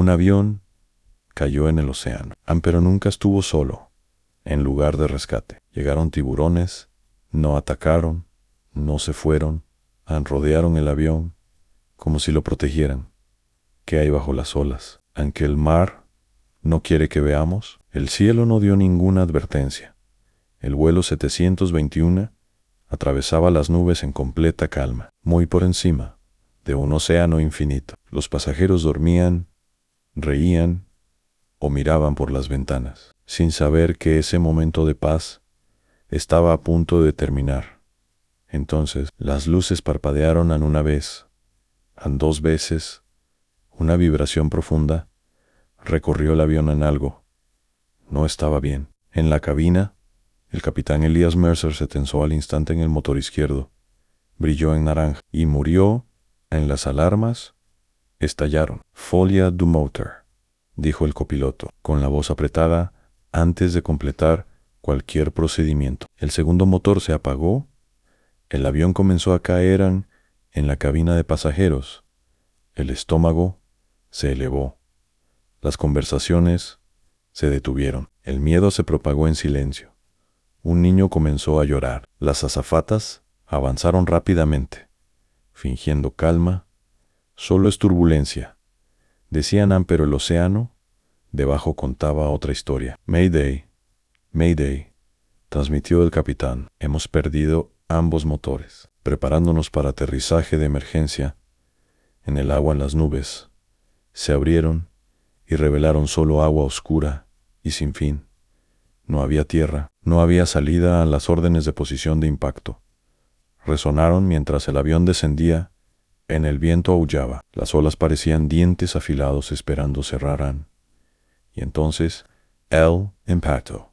Un avión cayó en el océano. Pero nunca estuvo solo en lugar de rescate. Llegaron tiburones, no atacaron, no se fueron, rodearon el avión como si lo protegieran. ¿Qué hay bajo las olas? Aunque el mar no quiere que veamos, el cielo no dio ninguna advertencia. El vuelo 721 atravesaba las nubes en completa calma, muy por encima de un océano infinito. Los pasajeros dormían, reían o miraban por las ventanas, sin saber que ese momento de paz estaba a punto de terminar. Entonces las luces parpadearon una vez, dos veces. Una vibración profunda recorrió el avión en algo. No estaba bien. En la cabina, el capitán Elias Mercer se tensó al instante en el motor izquierdo. Brilló en naranja y murió. En las alarmas estallaron. «Folia du motor», dijo el copiloto, con la voz apretada antes de completar cualquier procedimiento. El segundo motor se apagó. El avión comenzó a caer en la cabina de pasajeros. El estómago se elevó. Las conversaciones se detuvieron. El miedo se propagó en silencio. Un niño comenzó a llorar. Las azafatas avanzaron rápidamente, fingiendo calma. «Solo es turbulencia», decían, pero el océano debajo contaba otra historia. «Mayday, Mayday», transmitió el capitán. «Hemos perdido ambos motores». Preparándonos para aterrizaje de emergencia, en el agua las nubes se abrieron y revelaron solo agua oscura y sin fin. No había tierra, no había salida. A las órdenes de posición de impacto resonaron mientras el avión descendía. En el viento aullaba. Las olas parecían dientes afilados esperando cerraran. Y entonces, el impacto.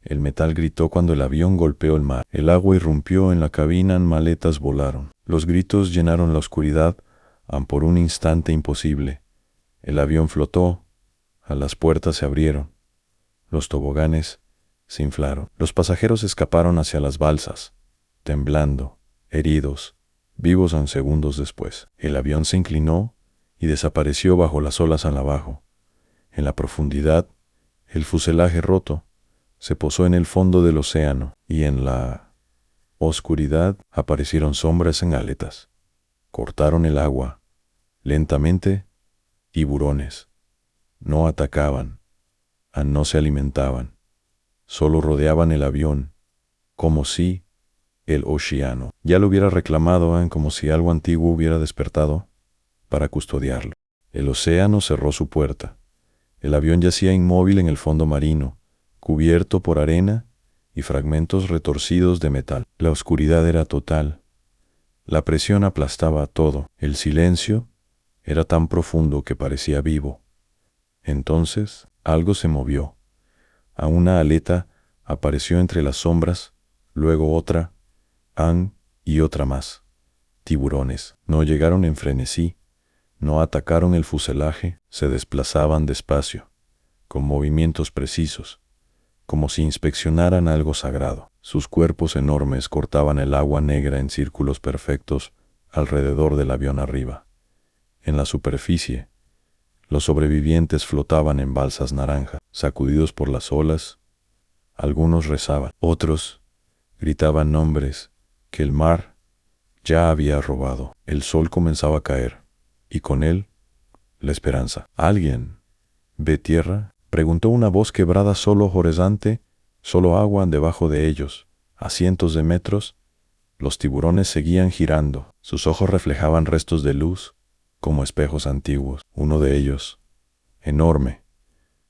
El metal gritó cuando el avión golpeó el mar. El agua irrumpió en la cabina, maletas volaron. Los gritos llenaron la oscuridad, por un instante imposible. El avión flotó, las puertas se abrieron, los toboganes se inflaron. Los pasajeros escaparon hacia las balsas, temblando, heridos, vivos segundos después. El avión se inclinó y desapareció bajo las olas abajo. En la profundidad, el fuselaje roto se posó en el fondo del océano, y en la oscuridad aparecieron sombras en aletas. Cortaron el agua. Lentamente, tiburones. No atacaban, no se alimentaban. Solo rodeaban el avión, como si el océano ya lo hubiera reclamado, como si algo antiguo hubiera despertado para custodiarlo. El océano cerró su puerta. El avión yacía inmóvil en el fondo marino, cubierto por arena y fragmentos retorcidos de metal. La oscuridad era total. La presión aplastaba a todo. El silencio era tan profundo que parecía vivo. Entonces algo se movió. Una aleta apareció entre las sombras, luego otra, y otra más. Tiburones. No llegaron en frenesí, no atacaron el fuselaje, se desplazaban despacio, con movimientos precisos, como si inspeccionaran algo sagrado. Sus cuerpos enormes cortaban el agua negra en círculos perfectos alrededor del avión arriba. En la superficie, los sobrevivientes flotaban en balsas naranja, sacudidos por las olas. Algunos rezaban, otros gritaban nombres que el mar ya había robado. El sol comenzaba a caer, y con él la esperanza. «¿Alguien ve tierra?», preguntó una voz quebrada. «Solo horizonte, solo agua debajo de ellos». A cientos de metros, los tiburones seguían girando. Sus ojos reflejaban restos de luz, como espejos antiguos. Uno de ellos, enorme,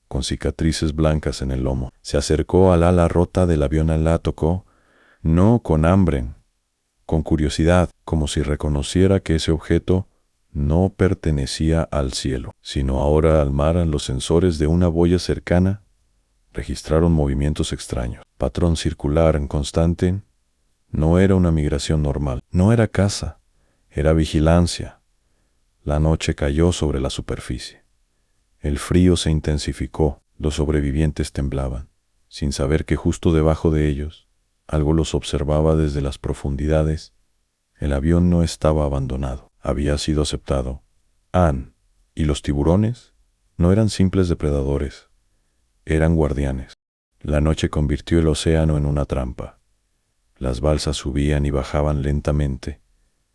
con cicatrices blancas en el lomo, se acercó al ala rota del avión. La tocó, no con hambre, con curiosidad, como si reconociera que ese objeto no pertenecía al cielo, sino ahora al mar. Los sensores de una boya cercana registraron movimientos extraños. Patrón circular constante. No era una migración normal. No era caza, era vigilancia. La noche cayó sobre la superficie. El frío se intensificó. Los sobrevivientes temblaban, sin saber que justo debajo de ellos algo los observaba desde las profundidades. El avión no estaba abandonado. Había sido aceptado. ¿Y los tiburones? No eran simples depredadores, eran guardianes. La noche convirtió el océano en una trampa. Las balsas subían y bajaban lentamente,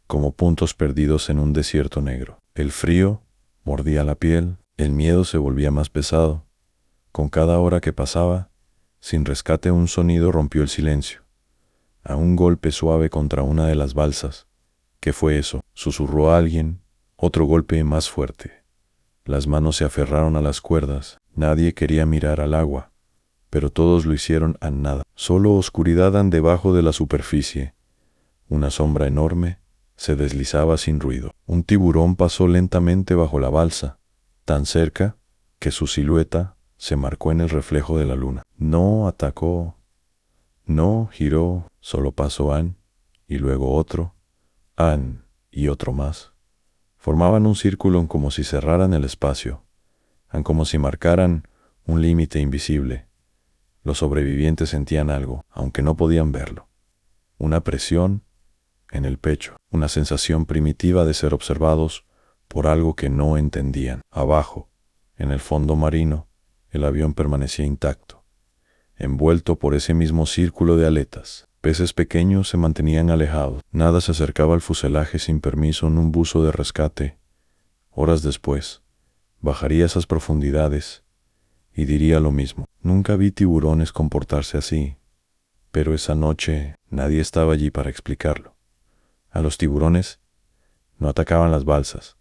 como puntos perdidos en un desierto negro. El frío mordía la piel, el miedo se volvía más pesado. Con cada hora que pasaba, sin rescate un sonido rompió el silencio. A un golpe suave contra una de las balsas. ¿Qué fue eso?, susurró alguien. Otro golpe más fuerte. Las manos se aferraron a las cuerdas. Nadie quería mirar al agua, pero todos lo hicieron a nada. Solo oscuridad debajo de la superficie. Una sombra enorme se deslizaba sin ruido. Un tiburón pasó lentamente bajo la balsa, tan cerca que su silueta se marcó en el reflejo de la luna. No atacó, no giró, solo pasó Ann, y luego otro, Ann y otro más. Formaban un círculo como si cerraran el espacio, como si marcaran un límite invisible. Los sobrevivientes sentían algo, aunque no podían verlo. Una presión en el pecho, una sensación primitiva de ser observados por algo que no entendían. Abajo, en el fondo marino, el avión permanecía intacto, envuelto por ese mismo círculo de aletas. Peces pequeños se mantenían alejados. Nada se acercaba al fuselaje sin permiso en un buzo de rescate. Horas después, bajaría esas profundidades y diría lo mismo. Nunca vi tiburones comportarse así, pero esa noche nadie estaba allí para explicarlo. A los tiburones no atacaban las balsas,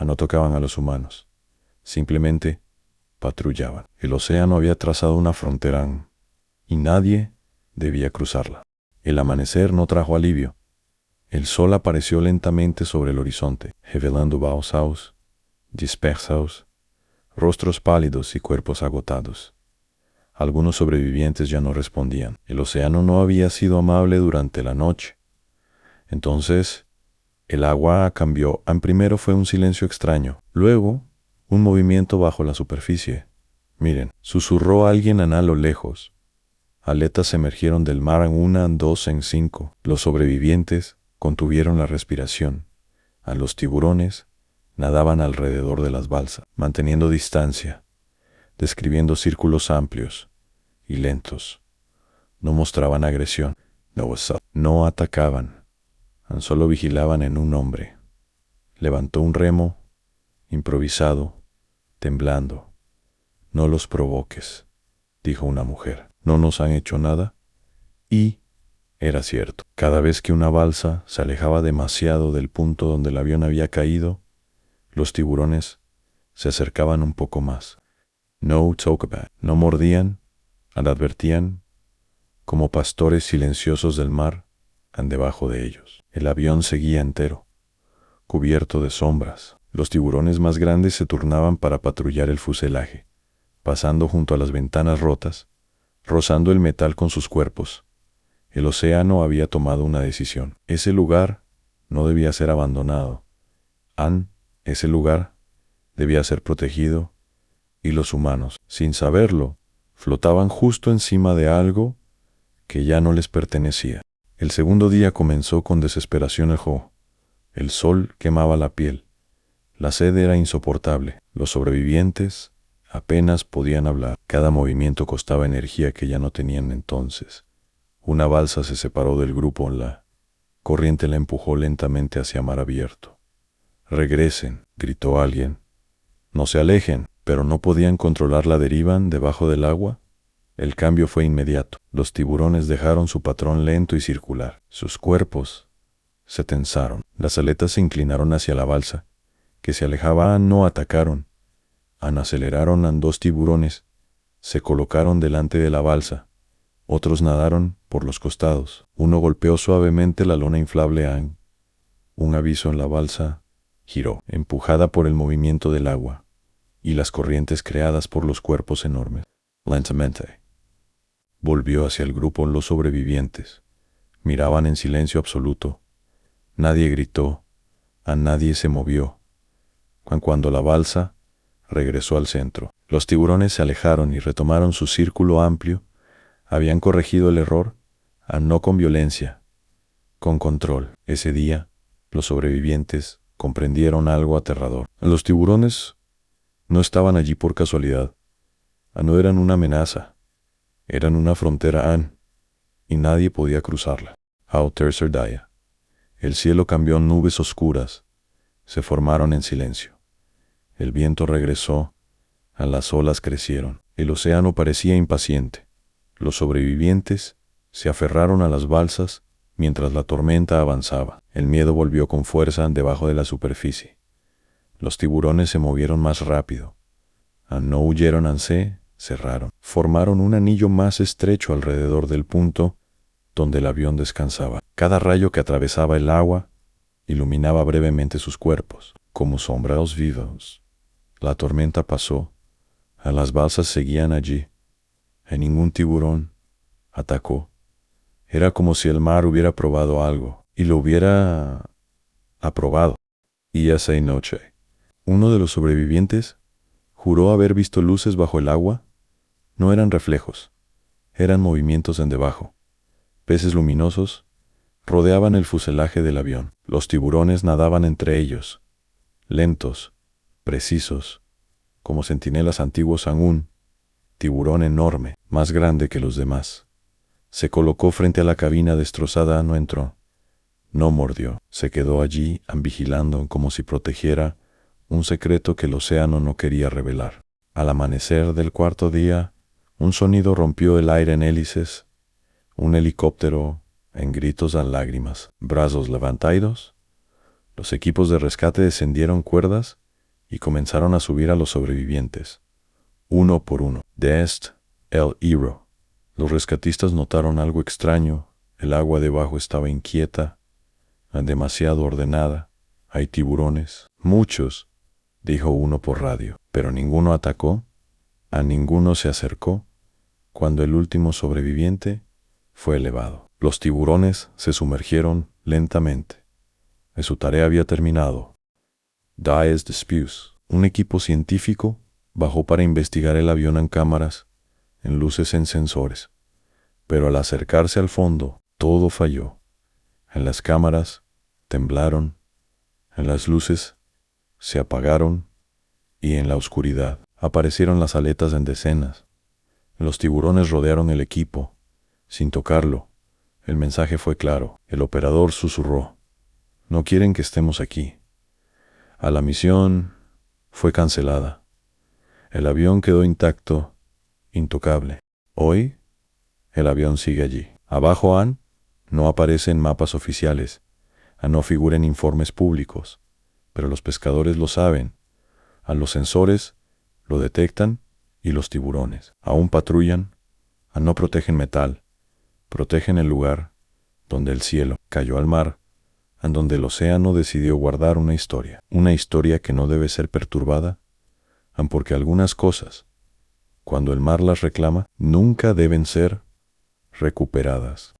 no tocaban a los humanos. Simplemente patrullaban. El océano había trazado una frontera y nadie debía cruzarla. El amanecer no trajo alivio. El sol apareció lentamente sobre el horizonte, revelando balsaos dispersos, rostros pálidos y cuerpos agotados. Algunos sobrevivientes ya no respondían. El océano no había sido amable durante la noche. Entonces, el agua cambió. Primero fue un silencio extraño, luego un movimiento bajo la superficie. Miren, susurró alguien a lo lejos. Aletas emergieron del mar en una, en dos, en cinco. Los sobrevivientes contuvieron la respiración. A los tiburones nadaban alrededor de las balsas, manteniendo distancia, describiendo círculos amplios y lentos. No mostraban agresión, no atacaban, tan solo vigilaban en un hombre. Levantó un remo, improvisado, temblando. No los provoques, dijo una mujer. No nos han hecho nada. Y era cierto. Cada vez que una balsa se alejaba demasiado del punto donde el avión había caído, los tiburones se acercaban un poco más. No talk about. No mordían, advertían, como pastores silenciosos del mar, debajo de ellos. El avión seguía entero, cubierto de sombras. Los tiburones más grandes se turnaban para patrullar el fuselaje, pasando junto a las ventanas rotas, rozando el metal con sus cuerpos. El océano había tomado una decisión. Ese lugar no debía ser abandonado. Ese lugar debía ser protegido, y los humanos, sin saberlo, flotaban justo encima de algo que ya no les pertenecía. El segundo día comenzó con desesperación. El sol quemaba la piel. La sed era insoportable. Los sobrevivientes apenas podían hablar. Cada movimiento costaba energía que ya no tenían entonces. Una balsa se separó del grupo. La corriente la empujó lentamente hacia mar abierto. «Regresen», gritó alguien. «No se alejen». Pero no podían controlar la deriva debajo del agua. El cambio fue inmediato. Los tiburones dejaron su patrón lento y circular. Sus cuerpos se tensaron. Las aletas se inclinaron hacia la balsa, que se alejaba. No atacaron. Aceleraron. Dos tiburones se colocaron delante de la balsa. Otros nadaron por los costados. Uno golpeó suavemente la lona inflable. Un aviso en la balsa giró, empujada por el movimiento del agua y las corrientes creadas por los cuerpos enormes. Lentamente volvió hacia el grupo. Los sobrevivientes miraban en silencio absoluto. Nadie gritó, nadie se movió. Cuando la balsa regresó al centro, los tiburones se alejaron y retomaron su círculo amplio. Habían corregido el error, no con violencia, con control. Ese día, los sobrevivientes comprendieron algo aterrador. Los tiburones No estaban allí por casualidad. No eran una amenaza. Eran una frontera y nadie podía cruzarla. Al tercer día, el cielo cambió en nubes oscuras. Se formaron en silencio. El viento regresó. Las olas crecieron. El océano parecía impaciente. Los sobrevivientes se aferraron a las balsas mientras la tormenta avanzaba. El miedo volvió con fuerza debajo de la superficie. Los tiburones se movieron más rápido. No huyeron, se cerraron. Formaron un anillo más estrecho alrededor del punto donde el avión descansaba. Cada rayo que atravesaba el agua iluminaba brevemente sus cuerpos, como sombras vivos. La tormenta pasó. Las balsas seguían allí. Ningún tiburón atacó. Era como si el mar hubiera probado algo y lo hubiera aprobado. Y esa noche, uno de los sobrevivientes juró haber visto luces bajo el agua. No eran reflejos, eran movimientos en debajo. Peces luminosos rodeaban el fuselaje del avión. Los tiburones nadaban entre ellos, lentos, precisos, como centinelas antiguos. Un tiburón enorme, más grande que los demás, se colocó frente a la cabina destrozada. No entró, no mordió, se quedó allí vigilando como si protegiera un secreto que el océano no quería revelar. Al amanecer del cuarto día, un sonido rompió el aire en hélices, un helicóptero en gritos a lágrimas, brazos levantados. Los equipos de rescate descendieron cuerdas y comenzaron a subir a los sobrevivientes, uno por uno. Desde el Hero, los rescatistas notaron algo extraño. El agua debajo estaba inquieta, demasiado ordenada. Hay tiburones, muchos, dijo uno por radio, pero ninguno atacó. A ninguno se acercó cuando el último sobreviviente fue elevado. Los tiburones se sumergieron lentamente. Su tarea había terminado. Dies Disputes, un equipo científico, bajó para investigar el avión en cámaras, en luces, en sensores. Pero al acercarse al fondo, todo falló. En las cámaras temblaron, en las luces se apagaron y en la oscuridad aparecieron las aletas en decenas. Los tiburones rodearon el equipo, sin tocarlo. El mensaje fue claro. El operador susurró: no quieren que estemos aquí. La misión fue cancelada. El avión quedó intacto, intocable. Hoy, el avión sigue allí. Abajo, no aparece en mapas oficiales, no figura en informes públicos, pero los pescadores lo saben. Los sensores lo detectan y los tiburones aún patrullan. No protegen metal, protegen el lugar donde el cielo cayó al mar, en donde el océano decidió guardar una historia que no debe ser perturbada, porque algunas cosas, cuando el mar las reclama, nunca deben ser recuperadas.